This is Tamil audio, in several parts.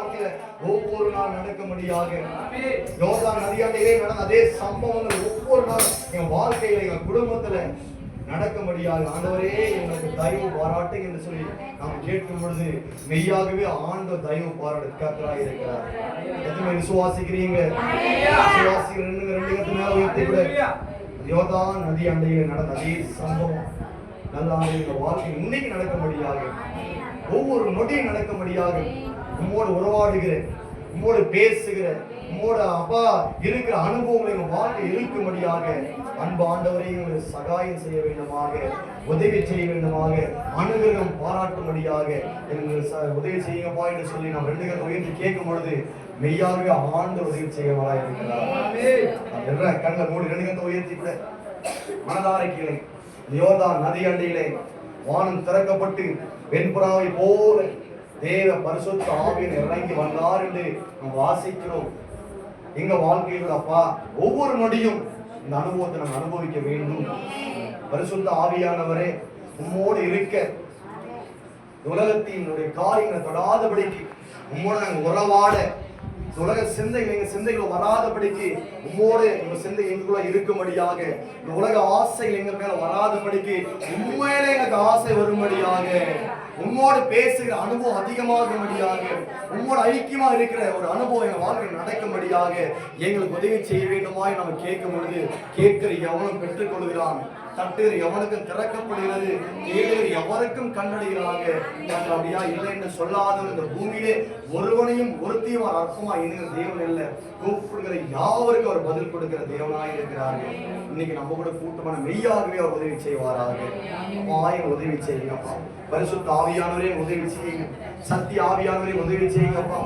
வாழ்க்கையில ஒவ்வொரு நாள் நடக்கும்படியாக யோர்தான் நதியாண்டிலே நடந்த அதே சம்பவங்கள் ஒவ்வொரு நாள் என் வாழ்க்கையில என் குடும்பத்துல நடக்கும்படியாக ஆண்டவரே எங்களுக்கு தயவு பாராட்டுங்க என்று சொல்லி நாம் கேட்கும் பொழுது மெய்யாகவே ஆண்டவர் தயவு பாராட்டு கர்த்தராக இருக்கிறார். எத்தனை விசுவாசிக்கிறீங்க? விசுவாசிக்கிற ரெண்டு கத்து மேல உயர்த்தி கூட யோர்தான் நதி அண்டையில் நடந்த அதே சம்பவம் நல்ல எங்க வாழ்க்கை இன்னைக்கு நடக்கும்படியாக ஒவ்வொரு நொடியும் நடக்கும்படியாக உம்மோடு உறவாடுகிற உம்மோடு பேசுகிற உம்மோட அப்பா இருக்கிற அனுபவங்களை உங்க வாழ்க்கை இருக்கும்படியாக அன்பு ஆண்டவரை உங்களுக்கு சகாயம் செய்ய வேண்டுமாக, உதவி செய்ய வேண்டுமாக, அனுகிரகம் பாராட்டும்படியாக எங்களுக்கு உதவி செய்யுங்கப்பா என்று சொல்லி நாம் ரெண்டு பேரும் உயர்த்தி கேட்கும் பொழுது மெய்யாகவே ஆண்டவர் உதவி செய்யவா இருக்கிறார். கண்ணில் மூடி ரெண்டு பேரும் உயர்த்தி கூட மனதார கீழே யோர்தான் நதி அண்டையிலே வானம் திறக்கப்பட்டு வெண்புறாவை போல தேவ பரிசுத்த ஆவியர் இறங்கி வந்தார் என்று நாம் வாசிக்கிறோம். எங்க வாழ்க்கையில் அப்பா ஒவ்வொரு நொடியும் இந்த அனுபவத்தை நாம் அனுபவிக்க வேண்டும். பரிசுத்த ஆவியானவரே உம்மோடு இருக்க உலகத்தினுடைய காரியங்களை தொடாதபடிக்கு உம்மோடு நாங்கள் உறவாட உலக சிந்தைகள் எங்க சிந்தைகள் வராதபடிக்கு உம்மோடு எங்க சிந்தை எங்களுக்குள்ள இருக்கும்படியாக இந்த உலக ஆசைகள் எங்க மேல வராதபடிக்கு உண்மையில எங்களுக்கு ஆசை வரும்படியாக உம்மோடு பேசுகிற அனுபவம் அதிகமாகும்படியாக உம்மோடு ஐக்கியமா இருக்கிற ஒரு அனுபவம் எங்க வாழ்க்கையில் நடக்கும்படியாக எங்களுக்கு உதவி செய்ய வேண்டுமாய் நம்ம கேட்கும் பொழுது கேட்கிற எவனும் பெற்றுக் கொள்கிறான், தட்டுகிற எவனுக்கும் திறக்கப்படுகிறது, தேடுகிற எவருக்கும் கண்டடைகிறாங்க. அப்படியா இல்லை என்று சொல்லாதவர் இந்த பூமியிலே ஒருவனையும் ஒருத்தையும் அவர் அர்த்தமா எண்ணுகிற தேவன் இல்லை. கூப்பிடுகிற யாவருக்கும் அவர் பதில் கொடுக்கிற தேவனாய் இருக்கிறார்கள். இன்னைக்கு நம்ம கூட கூட்டமான மெய்யாகவே அவர் உதவி செய்வாராக. அம்மாயும் உதவி செய்யுங்கப்பா. பரிசுத்த ஆவியானவரே உதவி செய்யுங்க. சத்திய ஆவியானவரே உதவி செய்யுங்கப்பா.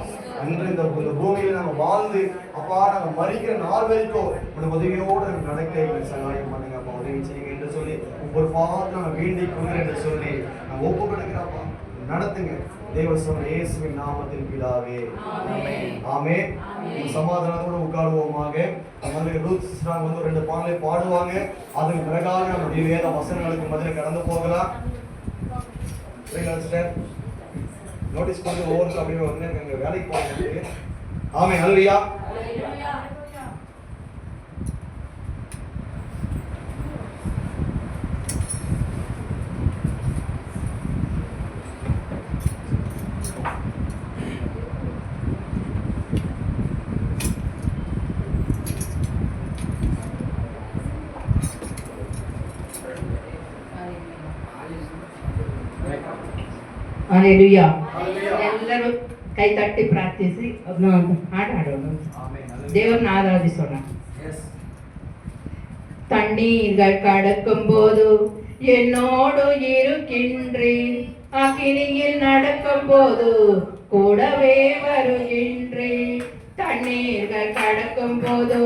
அன்று இந்த பூமியில நம்ம வாழ்ந்து அப்பா நாங்க மறிக்கிற நாள் வரைக்கும் உங்க உதவியோடு நடக்க எங்களுக்கு சகாயம் பண்ணுங்க அப்பா. உதவி செய்யுங்க என்று சொல்லி ஒவ்வொரு பார்த்து நாங்கள் வேண்டிக் கொள்கிறேன் என்று சொல்லி நாங்கள் ஒப்பு கொடுக்கிறப்பா. நடத்துங்க தேவ சொன்ன இயேசுவின் நாமத்தில் பிதாவே ஆமென். சமாதானத்தோடு உட்காருவோமாக. ரூத் சிஸ்டர் வந்து ரெண்டு பாடலை பாடுவாங்க. அதன் பிறகாக நம்முடைய வேத வசனங்களுக்கு முதல்ல கடந்து போகலாம். நோட்டீஸ் பண்ணி ஒவ்வொரு அப்படின்னு வந்து எங்க வேலைக்கு போக ஆமே அல்லையா. Hallelujah. ಎಲ್ಲರೂ ಕೈ ತಟ್ಟಿ ಪ್ರಾರ್ಥಿಸಿ ಹಾಡು ಹಾಡೋಣ. தேவன் ஆராதிச்சோம். தண்ணீர்கள் கடக்கும் போது என்னோடு இருக்கின்றேன், அக்கினியில் நடக்கும் போது கூடவே வருகின்றேன். தண்ணீர்கள் கடக்கும் போது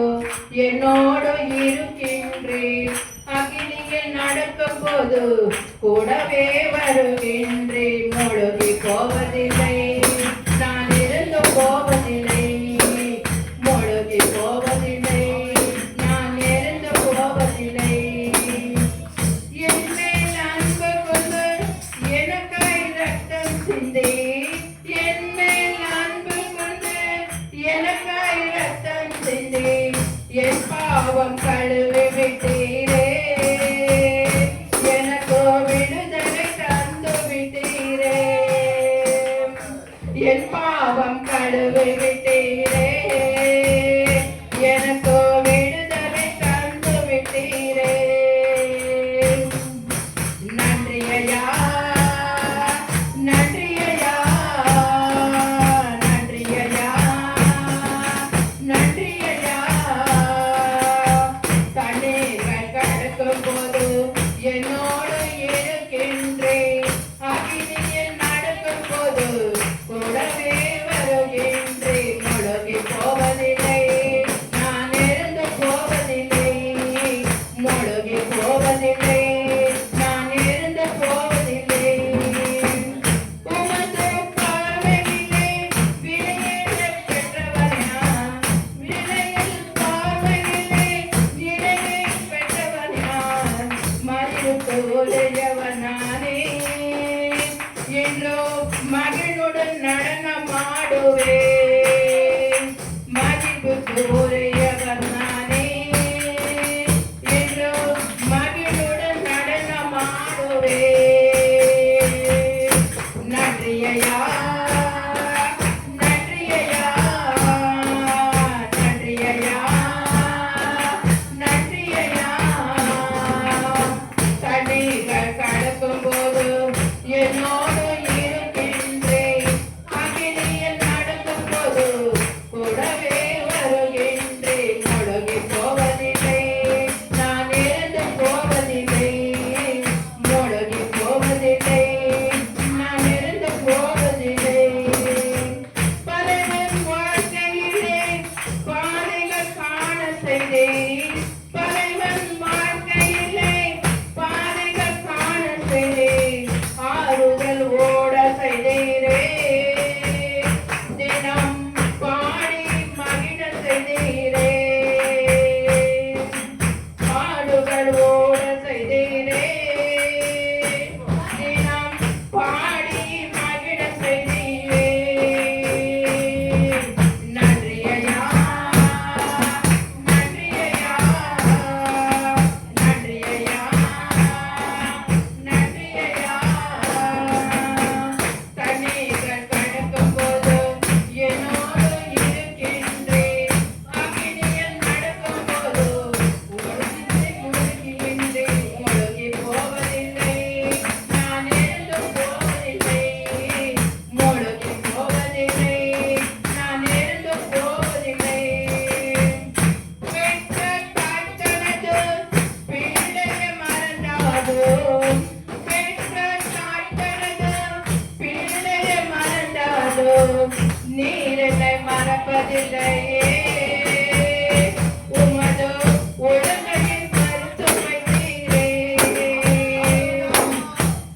என்னோடு இருக்கின்றேன், அக்கினியில் நடக்கும் போது கூடவே வருகின்றேன். முழுகி போவதில்லை, நான் இருந்து போவதில்லை, முழுகி போவதில்லை, நான் இருந்து போவதில்லை. என் மேல் அன்பு கொண்டு எனக்காய் ரத்தம் சிந்தி, என் மேல் அன்பு கொண்டு எனக்காய் ரத்தம் சிந்தி, என் பாவம் கழுவி விட்டீரே, எனக்கு விடுதலை தந்து விட்டீரே, என் பாவம் கழுவி விட்டீரே, எனக்கு விடுதலை தந்து விட்டீரே. நன்றி ஐயா, நன்றி ஐயா, நன்றி ஐயா, நன்றி ஐயா. தண்ணீர்கள் கடக்கும் போது என்னோடு இருக்கின்றேன், அக்கினியில் நடக்கும் போது கூடவே வருகின்றேன். பாடுவேன் மதிப்புக்கு உரியவர் நானே என்றும் மகிழுடன் நடனமாடுவேன் நன்றியையா நன்றியையா நன்றியையா நன்றியையா தண்ணீர்கள் கடக்கும் போது என்னோடு இருக்கின்றேன் அகிலியில் நடக்கும் போது கூடவே வருகின்றேன் முழுகி போவதில்லை நான் இருந்து போவதில்லை முழுகி போவதில்லை நான் இருந்து போவதில்லை பலவன் வாழ்க்கையிலே பாதைகள் காண செய்தேன் பலவன் வாழ்க்கையிலே பாதைகள் காண செய்தேன் ஆறுதல் ஓட செய்தீரே தினம் பாடி மகிழ செய்தீரே ஆடுகள் ஓட செய்தீரே தினம் பாடி மகிழ செய்தீரே நன்றியையா நன்றியையா நன்றியையா நன்றியையா தண்ணீர்கள் கடக்கும் போது என்னோடு இருக்கின்றேன் அகிலியில் நடக்கும் போது முழுகின்றேன் முழுகி போவதில்லை நான் இருந்து போவதில்லை முழுகி போவதில்லை நான் இருந்து போவதில்லை பெற்ற தாய்த்தனது பிள்ளையை மறந்தாதோ பெற்ற தாய்த்தனது பிள்ளையை மறந்தாதோ நீர் என்னை மறப்பதில்லையே உமது உலகையில் கருத்து வைத்தீரே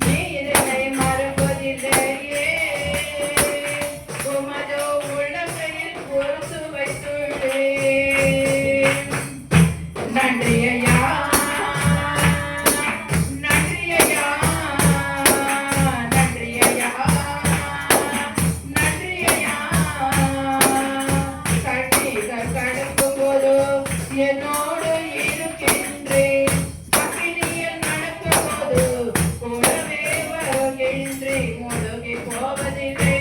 நீர் என்னை மறப்பதில்லையே உமது உலகையில் பொறுத்து வைத்துள்ளேன் நன்றியையா நன்றியையா நன்றியையா நன்றியையா கண்ணீர்கள் கடக்கும் போது என்னோடு இருக்கின்றேன் அக்கினியில் நடக்கும் போது கூடவே வருகின்றேன் முழுகி போவதில்லை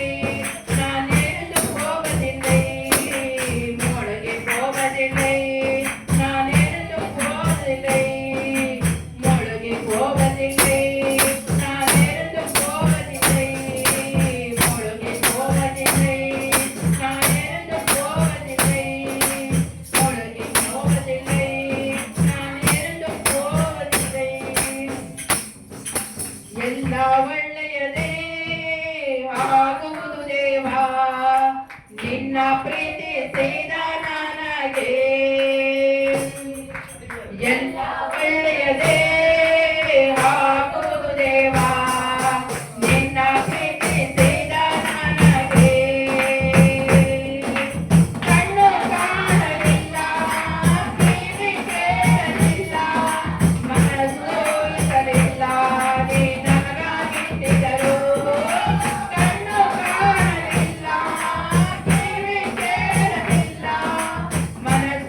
நான் இருந்து போவதில்லை முழுகி போவதில்லை நான் இருந்து போவதில்லை முழுகி போவதில்லை நான் இருந்து போவதில்லை முழுகி போவதில்லை நான் இருந்து போவதில்லை முழுகி போவதில்லை நான் இருந்து போவதில்லை ಎಲ್ಲ ಒಳ್ಳೆಯದೇ ಆಗುವುದು ದೇವಾ ನಿನ್ನ ಪ್ರೀತಿ ಸೇದ ನನಗೆ ಎಲ್ಲ ಒಳ್ಳೆಯದೇ ಆಗುವುದು ದೇವಾ ನಿನ್ನ ಪ್ರೀತಿ ಸೇದ ನನಗೆ ಕಣ್ಣು ಕಾಣಲಿಲ್ಲ ಕಿವಿ ಕೇಳಲಿಲ್ಲ ಮನಸ್ಸು ಇರಲಿಲ್ಲ ನೀ ನನಗಾಗಿದ್ದರು ಕಣ್ಣು ಕಾಣಲಿಲ್ಲ ಕಿವಿ ಕೇಳಲಿಲ್ಲ ಮನಸ್ಸು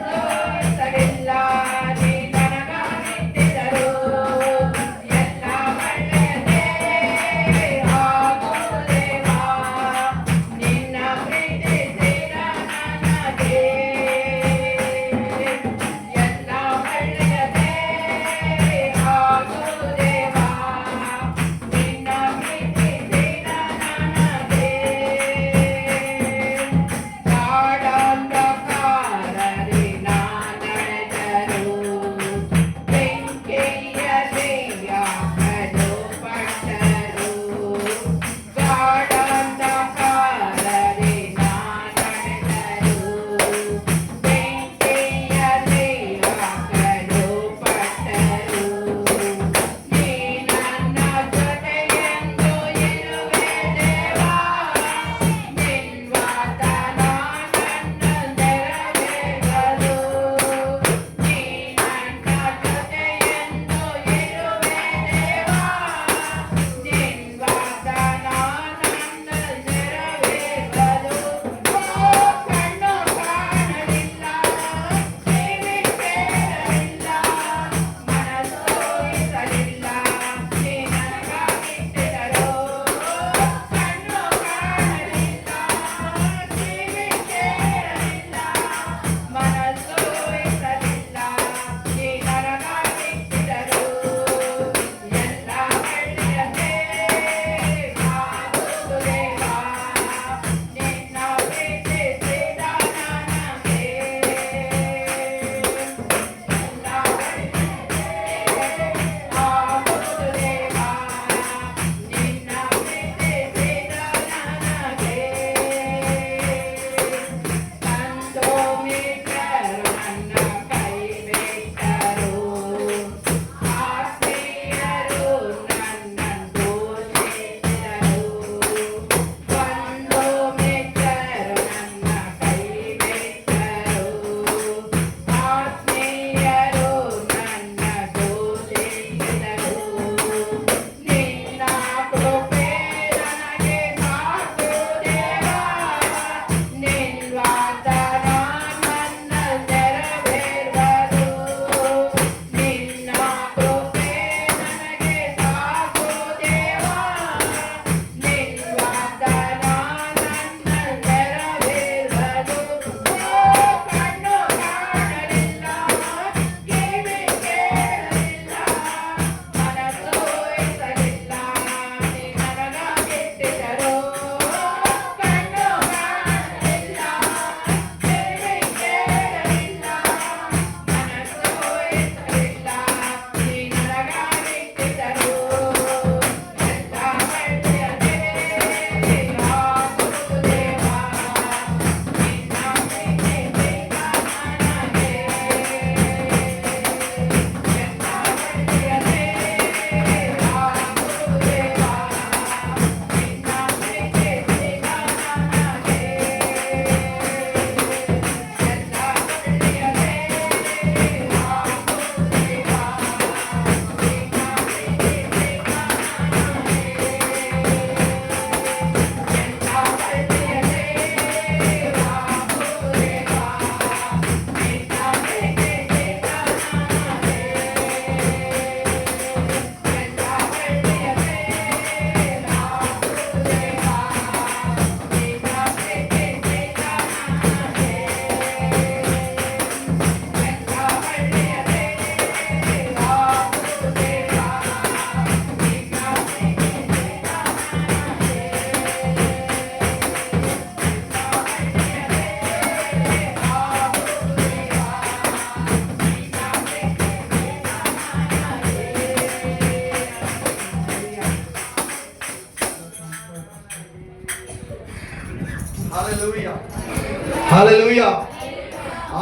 ஹalleluya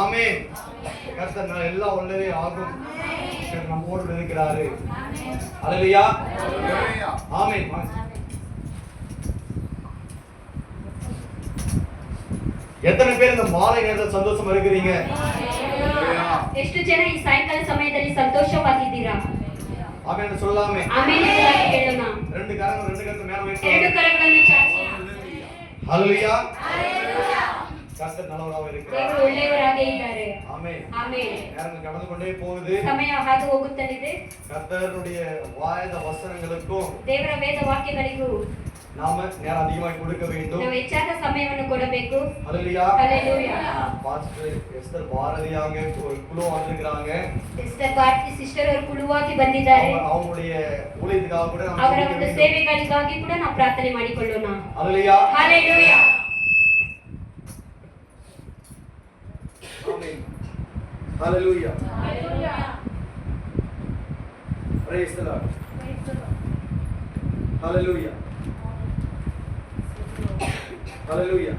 ஆமென். கர்த்தர் எல்லாம் உள்ளவே ஆகும். கர்த்தர் நம்மோடு இருக்கிறாரு. ஹalleluya ஆமென். எத்தனை பேர் இந்த மாலை நேரத்துல சந்தோஷமா இருக்கிறீங்க? ಎಷ್ಟು ಜನ ಈ ಸಾಯಂಕಾಲ ಸಮಯದಲ್ಲಿ ಸಂತೋಷವಾಗಿದ್ದೀರಾ? ಆಮೆನ್ சொல்லலாமே. ಆಮೆನ್ ಅಂತ ಹೇಳೋಣ. ரெண்டு கரங்களை மேல வைத்து ಎರಡು ಕರಗಳನ್ನು ಚಾಚಿ ஹalleluya கர்த்தர் நல்லவராக இருக்கிறார். ದೇವರು ಒಳ್ಳೆಯವರಾಗೇ ಇದ್ದಾರೆ. ஆமென் ಆಮೆನ್. நேரங்கள் கடந்து கொண்டே போகுது. ಸಮಯ ಹಾದು ಹೋಗುತ್ತಲಿದೆ. கர்த்தருடைய வாயத வசனங்களுக்கும் ದೇವರ ವೇದ ವಾಕ್ಯಗಳಿಗೂ நாம நேரம் அதிகமாக கொடுக்க வேண்டும். ನಾವು ಹೆಚ್ಚಾದ ಸಮಯವನ್ನು ಕೊಡಬೇಕು. ஹalleluya ஹalleluya. பாஸ்டர் எஸ்தர் பாரதியாக ஒரு குழு வந்திருக்காங்க. ಸಿಸ್ಟರ್ ಭಾರತಿ ಸಿಸ್ಟರ್ ಅವರು ಕುಳುವಾಗಿ ಬಂದಿದ್ದಾರೆ. அவங்களுடைய ஊழியத்துக்காக கூட நாம் ಅವರ ಒಂದು ಸೇವೆಗಳಿಗಾಗಿ ಕೂಡ ನಾವು ಪ್ರಾರ್ಥನೆ ಮಾಡಿಕೊಳ್ಳೋಣ. ஹalleluya ஹalleluya. ஆமென் ஹalleluya ஹalleluya. praise the lord hallelujah hallelujah